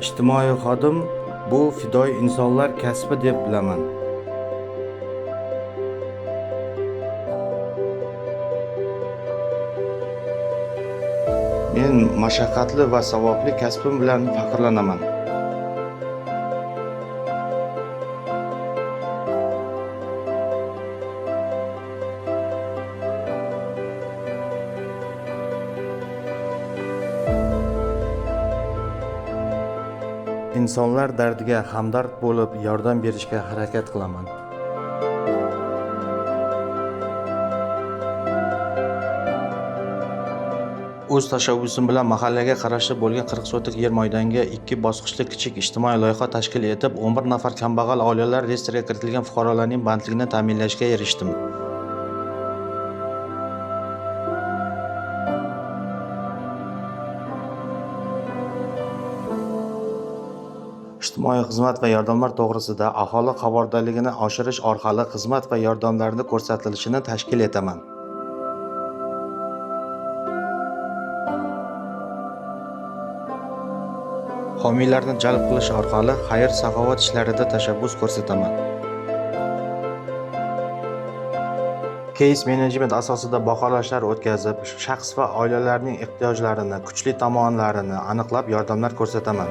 İjtimoiy xodim bu fidoyi insonlar kasbi deb bilaman. Men mashaqqatli va savobli kasbim bilan faxrlanaman. İnsanlar dardiga hamdard bo'lib, yordam berishga harakat qilaman. O'z tashabbusim bilan mahallaga qarashli bo'lgan 40 sotik yer maydoniga 2 bosqichli kichik ijtimoiy loyiha tashkil etib, 11 nafar kambag'al oilalar reyestrga kiritilgan fuqarolarning bandligini ta'minlashga erishdim. Ijtimoiy xizmat va yordamlar to'g'risida aholi xabardorligini oshirish orqali xizmat va yordamlarni ko'rsatilishini tashkil etaman. Homiylarni jalb qilish orqali xayr-saxovat ishlarida tashabbus ko'rsataman. Case management asosida baholashlar o'tkazib, shaxs va oilalarning ehtiyojlarini, kuchli tomonlarini aniqlab yordamlar ko'rsataman.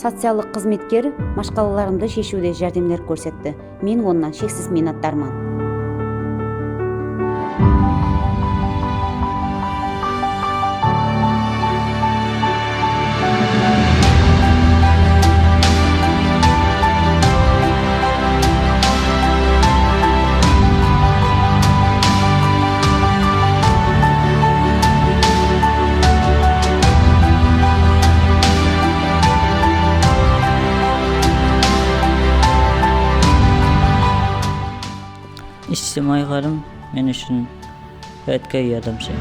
Sotsiallik xizmatkar mashg'ulotlarimda sheshude yordamlar ko'rsatdi. Men undan cheksiz minnatdorman. İçtimai xodim men uchun hayotga yordamchi.